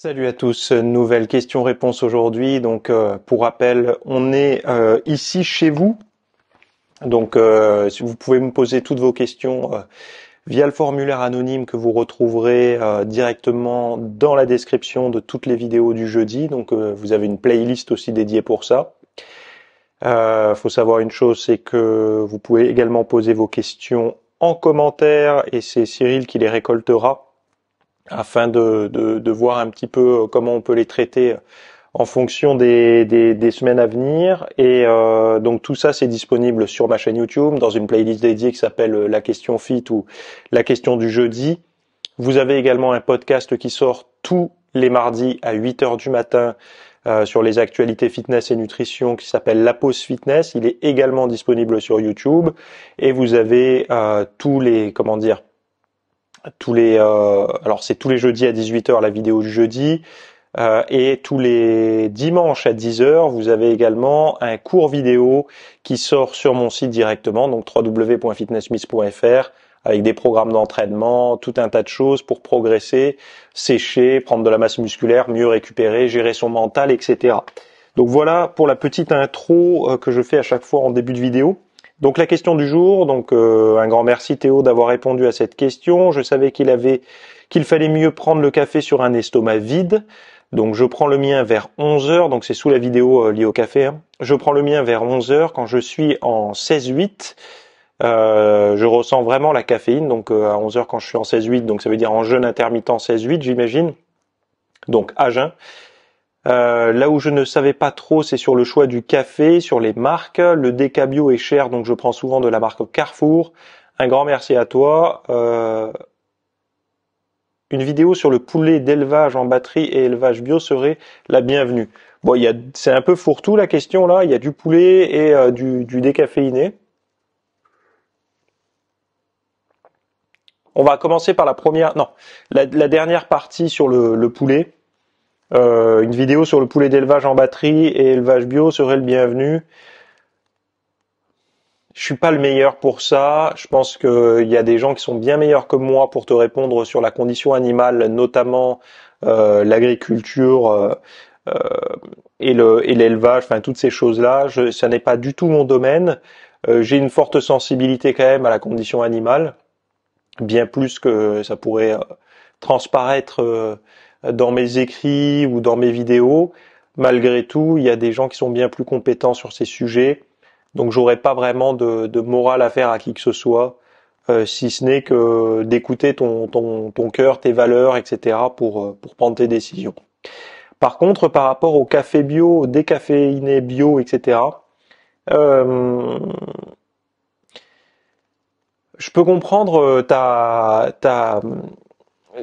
Salut à tous, nouvelle question-réponse aujourd'hui. Donc pour rappel, on est ici chez vous. Donc si vous pouvez me poser toutes vos questions via le formulaire anonyme que vous retrouverez directement dans la description de toutes les vidéos du jeudi. Donc vous avez une playlist aussi dédiée pour ça. Faut savoir une chose, c'est que vous pouvez également poser vos questions en commentaire et c'est Cyril qui les récoltera afin de voir un petit peu comment on peut les traiter en fonction des semaines à venir. Et donc tout ça, c'est disponible sur ma chaîne YouTube, dans une playlist dédiée qui s'appelle La question fit ou La question du jeudi. Vous avez également un podcast qui sort tous les mardis à 8 heures du matin sur les actualités fitness et nutrition qui s'appelle La Pause Fitness. Il est également disponible sur YouTube. Et vous avez alors c'est tous les jeudis à 18 heures la vidéo du jeudi et tous les dimanches à 10 heures vous avez également un cours vidéo qui sort sur mon site directement, donc www.fitnessmiss.fr, avec des programmes d'entraînement, tout un tas de choses pour progresser, sécher, prendre de la masse musculaire, mieux récupérer, gérer son mental, etc. Donc voilà pour la petite intro que je fais à chaque fois en début de vidéo. Donc la question du jour, donc un grand merci Théo d'avoir répondu à cette question. Je savais qu'il fallait mieux prendre le café sur un estomac vide. Donc je prends le mien vers 11 heures, donc c'est sous la vidéo liée au café. Hein. Je prends le mien vers 11 heures quand je suis en 16-8. Je ressens vraiment la caféine, donc à 11 heures quand je suis en 16-8, donc ça veut dire en jeûne intermittent 16-8 j'imagine. Donc à jeun. Là où je ne savais pas trop, c'est sur le choix du café, sur les marques. Le Déca Bio est cher, donc je prends souvent de la marque Carrefour. Un grand merci à toi. Une vidéo sur le poulet d'élevage en batterie et élevage bio serait la bienvenue. Bon, c'est un peu fourre-tout la question là. Il y a du poulet et du décaféiné. On va commencer par la dernière partie sur le poulet. Une vidéo sur le poulet d'élevage en batterie et élevage bio serait le bienvenu. Je suis pas le meilleur pour ça. Je pense qu'il y a des gens qui sont bien meilleurs que moi pour te répondre sur la condition animale, notamment l'agriculture et l'élevage, enfin toutes ces choses-là. Ça n'est pas du tout mon domaine. J'ai une forte sensibilité quand même à la condition animale, bien plus que ça pourrait transparaître dans mes écrits ou dans mes vidéos. Malgré tout, il y a des gens qui sont bien plus compétents sur ces sujets. Donc j'aurais pas vraiment de morale à faire à qui que ce soit, si ce n'est que d'écouter ton cœur, tes valeurs, etc. pour prendre tes décisions. Par contre, par rapport au café bio, au décaféiné bio, etc., je peux comprendre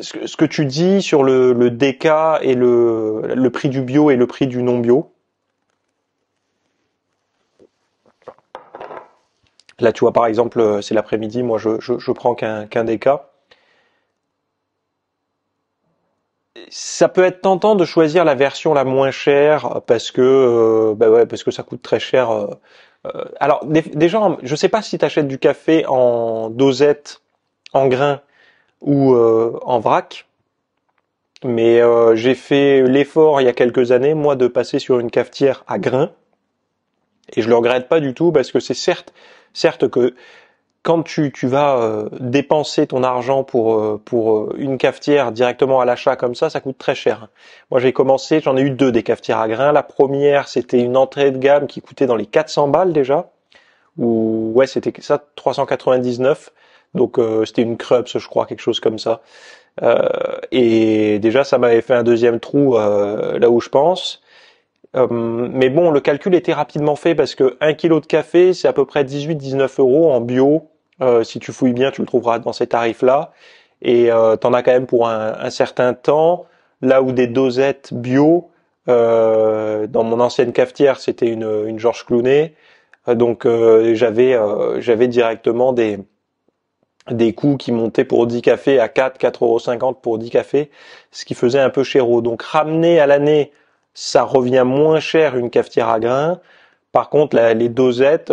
ce que tu dis sur le déca et le prix du bio et le prix du non bio. Là, tu vois, par exemple, c'est l'après-midi, moi je prends qu'un déca. Ça peut être tentant de choisir la version la moins chère parce que parce que ça coûte très cher. Alors déjà, je sais pas si tu achètes du café en dosette, en grains ou en vrac, mais j'ai fait l'effort il y a quelques années, moi, de passer sur une cafetière à grains, et je le regrette pas du tout parce que c'est certes que quand tu vas dépenser ton argent pour une cafetière directement à l'achat comme ça coûte très cher. Moi j'en ai eu deux des cafetières à grains. La première c'était une entrée de gamme qui coûtait dans les 400 balles déjà, ou ouais c'était ça 399. Donc c'était une Krups je crois, quelque chose comme ça. Et déjà ça m'avait fait un deuxième trou là où je pense. Mais bon, le calcul était rapidement fait parce que 1 kilo de café, c'est à peu près 18-19 euros en bio. Si tu fouilles bien, tu le trouveras dans ces tarifs-là. Et t'en as quand même pour un certain temps. Là où des dosettes bio, dans mon ancienne cafetière, c'était une Georges Clooney. Donc j'avais directement des coûts qui montaient pour 10 cafés à 4,50 € pour 10 cafés, ce qui faisait un peu chéro. Donc ramener à l'année, ça revient moins cher une cafetière à grains. Par contre, les dosettes,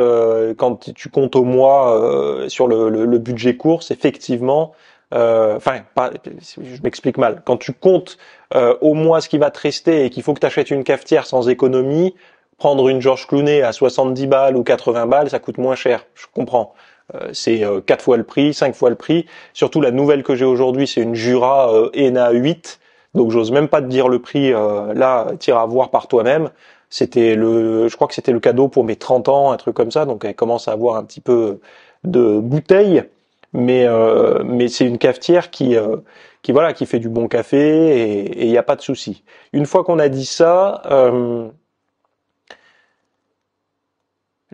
quand tu comptes au mois sur le budget course, effectivement, Enfin, je m'explique mal. Quand tu comptes au mois ce qui va te rester et qu'il faut que tu achètes une cafetière sans économie, prendre une George Clooney à 70 balles ou 80 balles, ça coûte moins cher. Je comprends. C'est 4 fois le prix, 5 fois le prix. Surtout la nouvelle que j'ai aujourd'hui, c'est une Jura ENA 8. Donc j'ose même pas te dire le prix. Là, t'iras voir par toi-même. Je crois que c'était le cadeau pour mes 30 ans, un truc comme ça. Donc elle commence à avoir un petit peu de bouteille, mais c'est une cafetière qui voilà, qui fait du bon café et il n'y a pas de souci. Une fois qu'on a dit ça.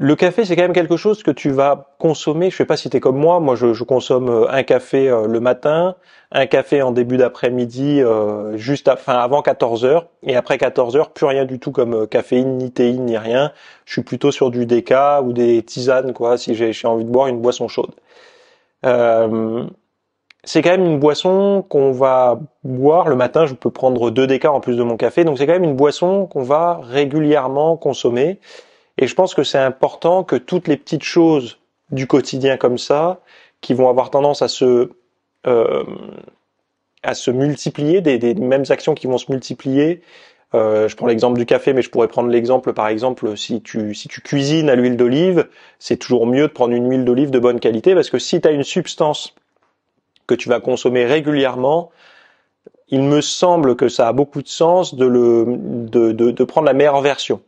Le café, c'est quand même quelque chose que tu vas consommer. Je sais pas si t'es comme moi. Je consomme un café le matin, un café en début d'après-midi, avant 14 heures, et après 14 heures, plus rien du tout comme caféine, ni théine, ni rien. Je suis plutôt sur du déca ou des tisanes, quoi, si j'ai envie de boire une boisson chaude. Euh, c'est quand même une boisson qu'on va boire le matin. Je peux prendre 2 déca en plus de mon café, donc c'est quand même une boisson qu'on va régulièrement consommer. Et je pense que c'est important que toutes les petites choses du quotidien comme ça, qui vont avoir tendance euh, à se multiplier, des mêmes actions qui vont se multiplier. Je prends l'exemple du café, mais je pourrais prendre l'exemple, par exemple, si tu cuisines à l'huile d'olive, c'est toujours mieux de prendre une huile d'olive de bonne qualité, parce que si tu as une substance que tu vas consommer régulièrement, il me semble que ça a beaucoup de sens de prendre la meilleure version,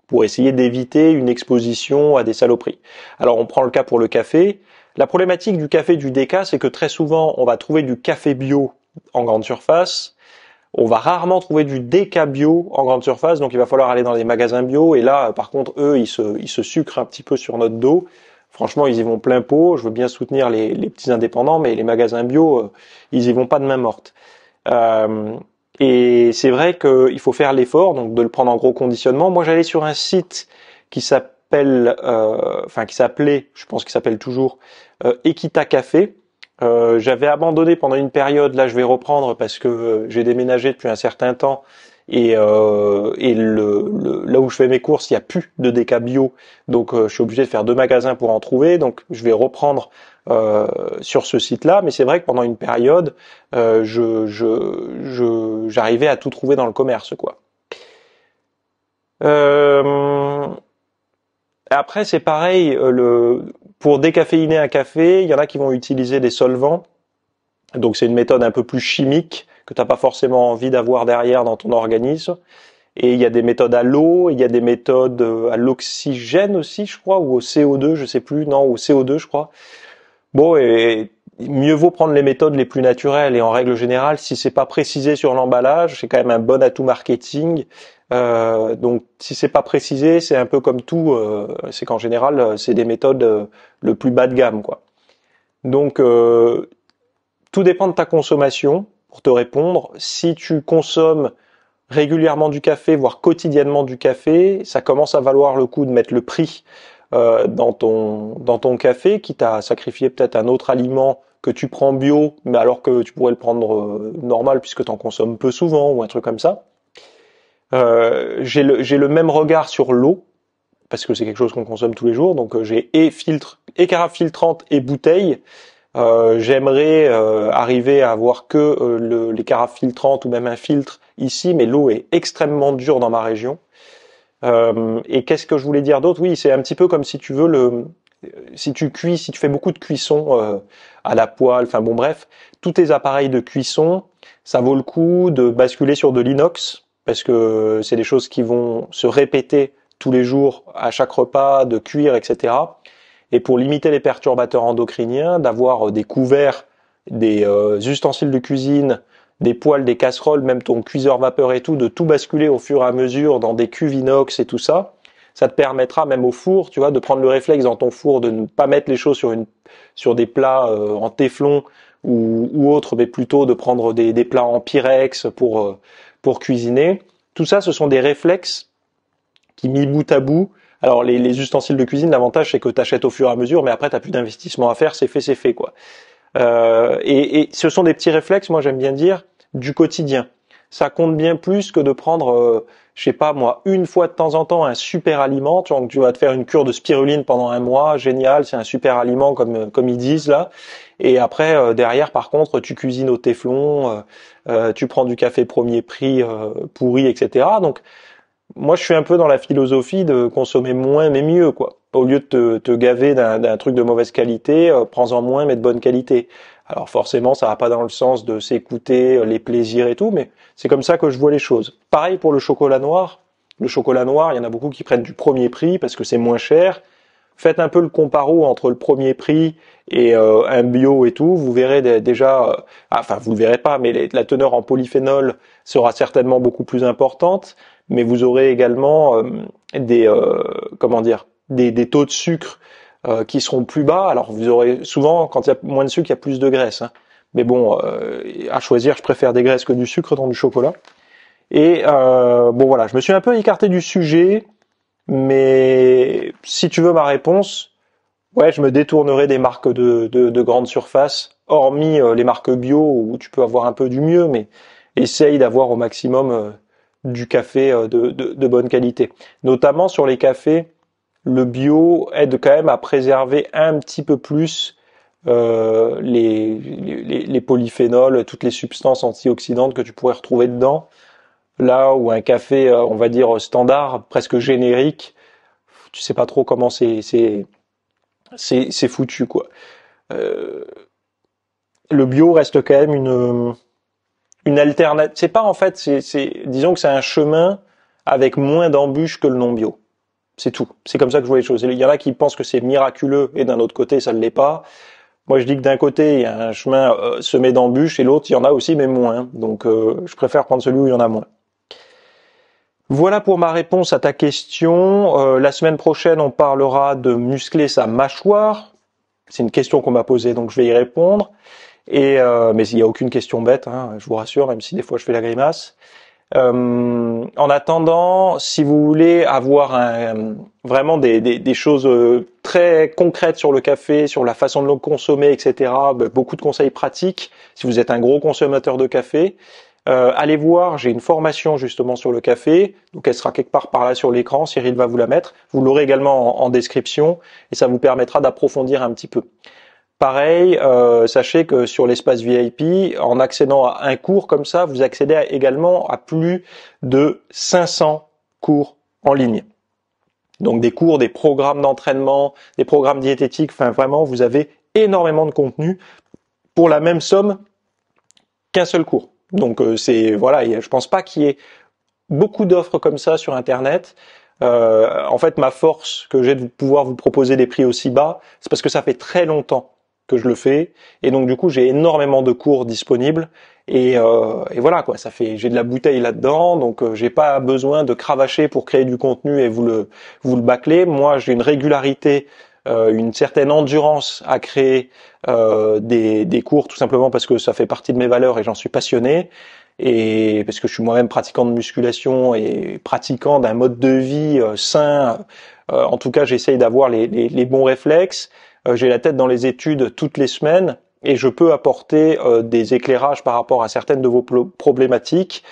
pour essayer d'éviter une exposition à des saloperies. Alors on prend le cas pour le café. La problématique du café du déca, c'est que très souvent on va trouver du café bio en grande surface. On va rarement trouver du déca bio en grande surface, donc il va falloir aller dans les magasins bio. Et là, par contre, eux, ils se sucrent un petit peu sur notre dos. Franchement, ils y vont plein pot. Je veux bien soutenir les petits indépendants, mais les magasins bio, ils y vont pas de main morte. Euh, et c'est vrai qu'il faut faire l'effort, donc de le prendre en gros conditionnement. Moi, j'allais sur un site qui qui s'appelait, je pense qu'il s'appelle toujours, Equita Café. J'avais abandonné pendant une période. Là, je vais reprendre parce que j'ai déménagé depuis un certain temps et là où je fais mes courses, il n'y a plus de déca bio, donc je suis obligé de faire 2 magasins pour en trouver. Donc, je vais reprendre sur ce site-là. Mais c'est vrai que pendant une période, j'arrivais à tout trouver dans le commerce, quoi. Euh, Après, c'est pareil. Pour décaféiner un café, il y en a qui vont utiliser des solvants. Donc c'est une méthode un peu plus chimique que t'as pas forcément envie d'avoir derrière dans ton organisme. Et il y a des méthodes à l'eau, il y a des méthodes à l'oxygène aussi, je crois, ou au CO2, je sais plus, non, au CO2, je crois. Bon, et mieux vaut prendre les méthodes les plus naturelles. Et en règle générale, si c'est pas précisé sur l'emballage, c'est quand même un bon atout marketing. Donc, si c'est pas précisé, c'est un peu comme tout. C'est qu'en général, c'est des méthodes le plus bas de gamme, quoi. Donc, tout dépend de ta consommation. Pour te répondre, si tu consommes régulièrement du café, voire quotidiennement du café, ça commence à valoir le coup de mettre le prix dans ton café, quitte à sacrifier peut-être un autre aliment que tu prends bio, mais alors que tu pourrais le prendre normal puisque tu en consommes peu souvent ou un truc comme ça. J'ai le même regard sur l'eau parce que c'est quelque chose qu'on consomme tous les jours, donc j'ai et carafe filtrante et bouteille. J'aimerais arriver à avoir que les carafes filtrantes ou même un filtre ici, mais l'eau est extrêmement dure dans ma région. Et qu'est-ce que je voulais dire d'autre? Oui, c'est un petit peu comme si tu veux si tu fais beaucoup de cuisson à la poêle, enfin bon bref, tous tes appareils de cuisson, ça vaut le coup de basculer sur de l'inox parce que c'est des choses qui vont se répéter tous les jours à chaque repas, de cuire, etc. Et pour limiter les perturbateurs endocriniens, d'avoir des couverts, des ustensiles de cuisine, des poêles, des casseroles, même ton cuiseur vapeur et tout, de tout basculer au fur et à mesure dans des cuves inox et tout ça. Ça te permettra même au four, tu vois, de prendre le réflexe dans ton four de ne pas mettre les choses sur des plats en téflon ou autre, mais plutôt de prendre des plats en pyrex pour cuisiner. Tout ça, ce sont des réflexes qui, mis bout à bout, alors les ustensiles de cuisine, l'avantage c'est que tu achètes au fur et à mesure, mais après t'as plus d'investissement à faire, c'est fait quoi. Et ce sont des petits réflexes, moi j'aime bien dire, du quotidien. Ça compte bien plus que de prendre, je sais pas moi, une fois de temps en temps un super aliment, tu vas te faire une cure de spiruline pendant un mois, génial, c'est un super aliment comme ils disent là. Et après derrière par contre tu cuisines au téflon, tu prends du café premier prix pourri, etc. Donc moi je suis un peu dans la philosophie de consommer moins mais mieux quoi. Au lieu de te gaver d'un truc de mauvaise qualité, prends-en moins mais de bonne qualité. Alors forcément, ça va pas dans le sens de s'écouter les plaisirs et tout, mais c'est comme ça que je vois les choses. Pareil pour le chocolat noir. Le chocolat noir, il y en a beaucoup qui prennent du premier prix parce que c'est moins cher. Faites un peu le comparo entre le premier prix et un bio et tout. Vous verrez déjà, enfin vous le verrez pas, mais la teneur en polyphénol sera certainement beaucoup plus importante. Mais vous aurez également des comment dire, des taux de sucre qui seront plus bas. Alors vous aurez souvent, quand il y a moins de sucre, il y a plus de graisse. Hein. Mais bon, à choisir, je préfère des graisses que du sucre dans du chocolat. Et bon voilà, je me suis un peu écarté du sujet, mais si tu veux ma réponse, ouais, je me détournerai des marques de grande surface, hormis les marques bio où tu peux avoir un peu du mieux, mais essaye d'avoir au maximum du café de bonne qualité. Notamment sur les cafés, le bio aide quand même à préserver un petit peu plus les polyphénols, toutes les substances antioxydantes que tu pourrais retrouver dedans. Là où un café, on va dire standard, presque générique, tu sais pas trop comment c'est foutu quoi. Euh, le bio reste quand même une alternative. C'est pas en fait, disons que c'est un chemin avec moins d'embûches que le non bio. C'est tout. C'est comme ça que je vois les choses. Il y en a qui pensent que c'est miraculeux et d'un autre côté, ça ne l'est pas. Moi, je dis que d'un côté, il y a un chemin semé d'embûches et l'autre, il y en a aussi, mais moins. Donc, je préfère prendre celui où il y en a moins. Voilà pour ma réponse à ta question. La semaine prochaine, on parlera de muscler sa mâchoire. C'est une question qu'on m'a posée, donc je vais y répondre. Et mais il n'y a aucune question bête, hein, je vous rassure, même si des fois je fais la grimace. En attendant, si vous voulez avoir vraiment des choses très concrètes sur le café, sur la façon de le consommer, etc., beaucoup de conseils pratiques, si vous êtes un gros consommateur de café, allez voir, j'ai une formation justement sur le café, donc elle sera quelque part par là sur l'écran, Cyril va vous la mettre, vous l'aurez également en description, et ça vous permettra d'approfondir un petit peu. Pareil, sachez que sur l'espace VIP, en accédant à un cours comme ça, vous accédez également à plus de 500 cours en ligne. Donc des cours, des programmes d'entraînement, des programmes diététiques, enfin vraiment, vous avez énormément de contenu pour la même somme qu'un seul cours. Donc c'est voilà, je pense pas qu'il y ait beaucoup d'offres comme ça sur Internet. En fait, ma force que j'ai de pouvoir vous proposer des prix aussi bas, c'est parce que ça fait très longtemps que je le fais, et donc du coup j'ai énormément de cours disponibles, et voilà quoi, j'ai de la bouteille là-dedans, donc j'ai pas besoin de cravacher pour créer du contenu et vous le bâcler. Moi j'ai une régularité, une certaine endurance à créer des cours, tout simplement parce que ça fait partie de mes valeurs et j'en suis passionné, et parce que je suis moi-même pratiquant de musculation et pratiquant d'un mode de vie sain. En tout cas, j'essaye d'avoir les bons réflexes. J'ai la tête dans les études toutes les semaines et je peux apporter des éclairages par rapport à certaines de vos problématiques.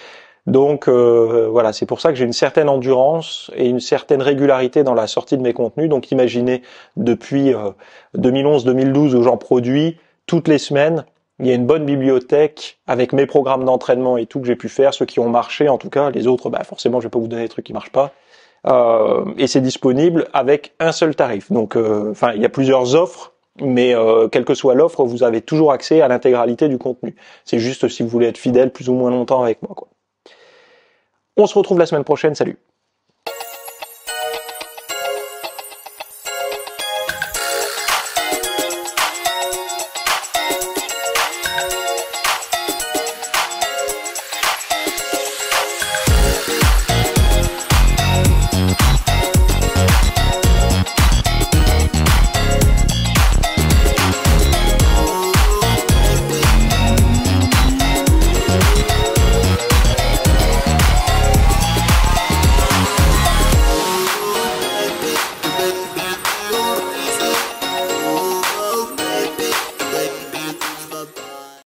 Donc voilà, c'est pour ça que j'ai une certaine endurance et une certaine régularité dans la sortie de mes contenus. Donc imaginez, depuis 2011-2012 où j'en produis, toutes les semaines, il y a une bonne bibliothèque avec mes programmes d'entraînement et tout que j'ai pu faire, ceux qui ont marché en tout cas. Les autres, forcément, je vais pas vous donner des trucs qui marchent pas. Et c'est disponible avec un seul tarif. Donc, il y a plusieurs offres, mais quelle que soit l'offre, vous avez toujours accès à l'intégralité du contenu. C'est juste si vous voulez être fidèle plus ou moins longtemps avec moi, quoi. On se retrouve la semaine prochaine. Salut.